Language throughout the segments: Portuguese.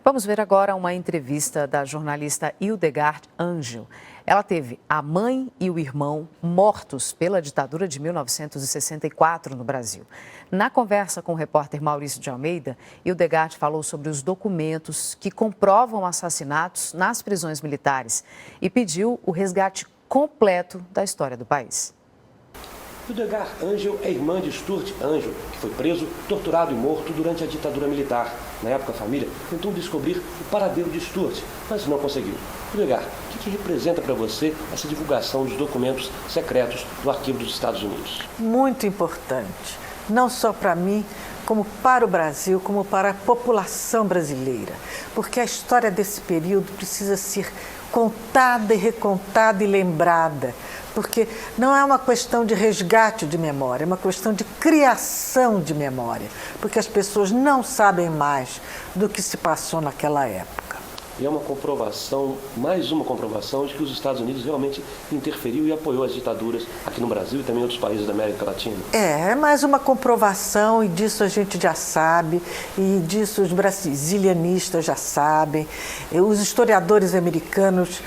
Vamos ver agora uma entrevista da jornalista Hildegard Angel. Ela teve a mãe e o irmão mortos pela ditadura de 1964 no Brasil. Na conversa com o repórter Maurício de Almeida, Hildegard falou sobre os documentos que comprovam assassinatos nas prisões militares e pediu o resgate completo da história do país. Hildegard Angel é irmã de Stuart Angel, que foi preso, torturado e morto durante a ditadura militar. Na época, a família tentou descobrir o paradeiro de Stuart, mas não conseguiu. Hildegard, o que representa para você essa divulgação dos documentos secretos do Arquivo dos Estados Unidos? Muito importante, não só para mim, como para o Brasil, como para a população brasileira. Porque a história desse período precisa ser contada e recontada e lembrada. Porque não é uma questão de resgate de memória, é uma questão de criação de memória. Porque as pessoas não sabem mais do que se passou naquela época. E é uma comprovação, mais uma comprovação, de que os Estados Unidos realmente interferiu e apoiou as ditaduras aqui no Brasil e também em outros países da América Latina. É mais uma comprovação, e disso a gente já sabe, e disso os brasilianistas já sabem, os historiadores americanos,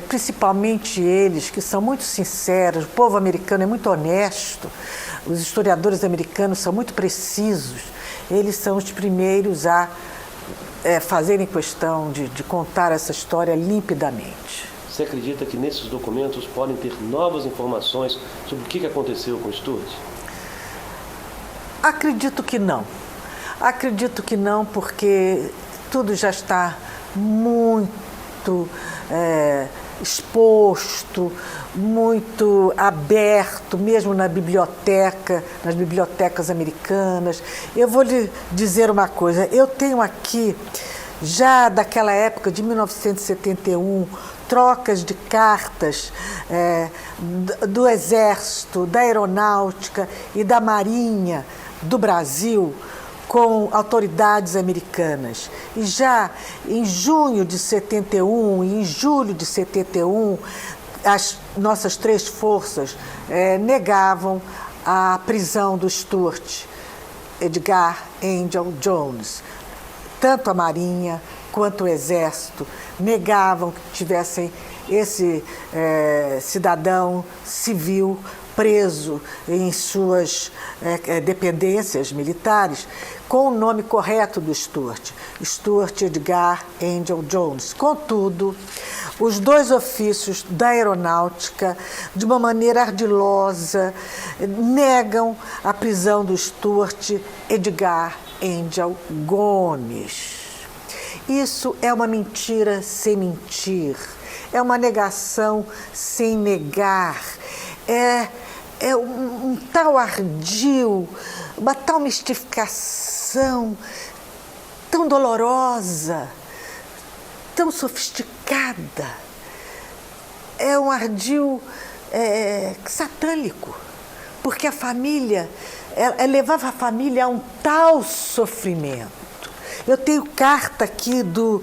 principalmente eles, que são muito sinceros, o povo americano é muito honesto, os historiadores americanos são muito precisos, eles são os primeiros a fazerem questão de contar essa história limpidamente. Você acredita que nesses documentos podem ter novas informações sobre o que aconteceu com Stuart? Acredito que não. Acredito que não, porque tudo já está muito exposto, muito aberto, mesmo na biblioteca, nas bibliotecas americanas. Eu vou lhe dizer uma coisa, eu tenho aqui, já daquela época de 1971, trocas de cartas do Exército, da Aeronáutica e da Marinha do Brasil com autoridades americanas. E já em junho de 71 e em julho de 71, as nossas três forças negavam a prisão do Stuart Edgar Angel Jones. Tanto a Marinha quanto o Exército negavam que tivessem esse cidadão civil preso em suas dependências militares com o nome correto do Stuart, Stuart Edgar Angel Jones. Contudo, os dois ofícios da Aeronáutica, de uma maneira ardilosa, negam a prisão do Stuart Edgar Angel Gomes. Isso é uma mentira sem mentir, é uma negação sem negar, é um tal ardil, uma tal mistificação, tão dolorosa, tão sofisticada. É um ardil satânico, porque a família, levava a família a um tal sofrimento. Eu tenho carta aqui do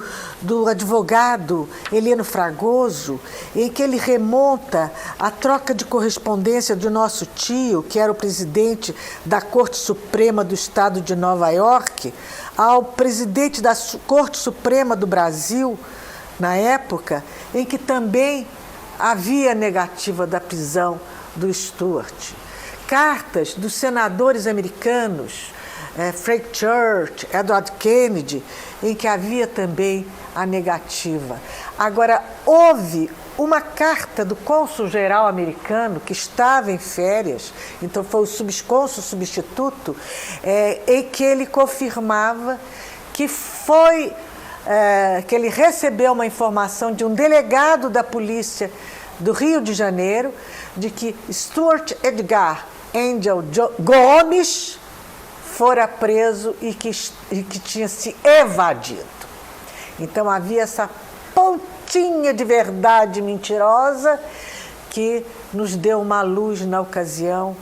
advogado Heleno Fragoso, em que ele remonta a troca de correspondência do nosso tio, que era o presidente da Corte Suprema do Estado de Nova York, ao presidente da Corte Suprema do Brasil, na época, em que também havia negativa da prisão do Stuart. Cartas dos senadores americanos, Frank Church, Edward Kennedy, em que havia também a negativa. Agora, houve uma carta do cônsul-geral americano, que estava em férias, então foi o cônsul substituto, em que ele confirmava que que ele recebeu uma informação de um delegado da polícia do Rio de Janeiro, de que Stuart Edgar Angel Gomes fora preso e que tinha se evadido. Então havia essa pontinha de verdade mentirosa que nos deu uma luz na ocasião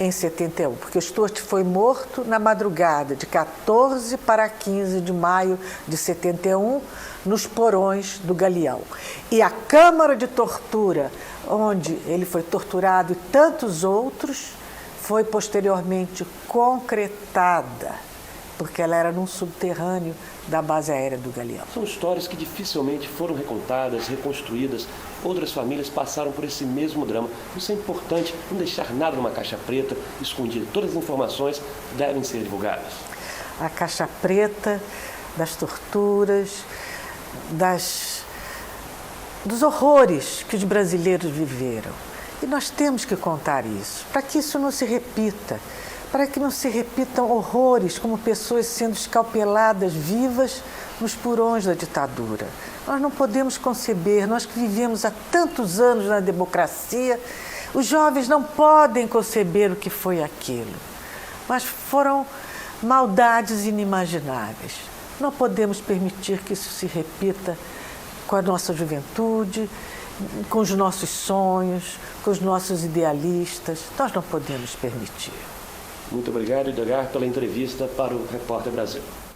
em 71, porque o Stuart foi morto na madrugada de 14 para 15 de maio de 71, nos porões do Galeão. E a câmara de tortura, onde ele foi torturado e tantos outros, foi posteriormente concretada porque ela era num subterrâneo da base aérea do Galeão. São histórias que dificilmente foram recontadas, reconstruídas. Outras famílias passaram por esse mesmo drama. Isso é importante, não deixar nada numa caixa preta, escondida. Todas as informações devem ser divulgadas. A caixa preta das torturas, dos horrores que os brasileiros viveram. E nós temos que contar isso, para que isso não se repita, para que não se repitam horrores como pessoas sendo escalpeladas vivas nos porões da ditadura. Nós não podemos conceber, nós que vivemos há tantos anos na democracia, os jovens não podem conceber o que foi aquilo. Mas foram maldades inimagináveis. Não podemos permitir que isso se repita com a nossa juventude, com os nossos sonhos, com os nossos idealistas. Nós não podemos permitir. Muito obrigado, Edgar, pela entrevista para o Repórter Brasil.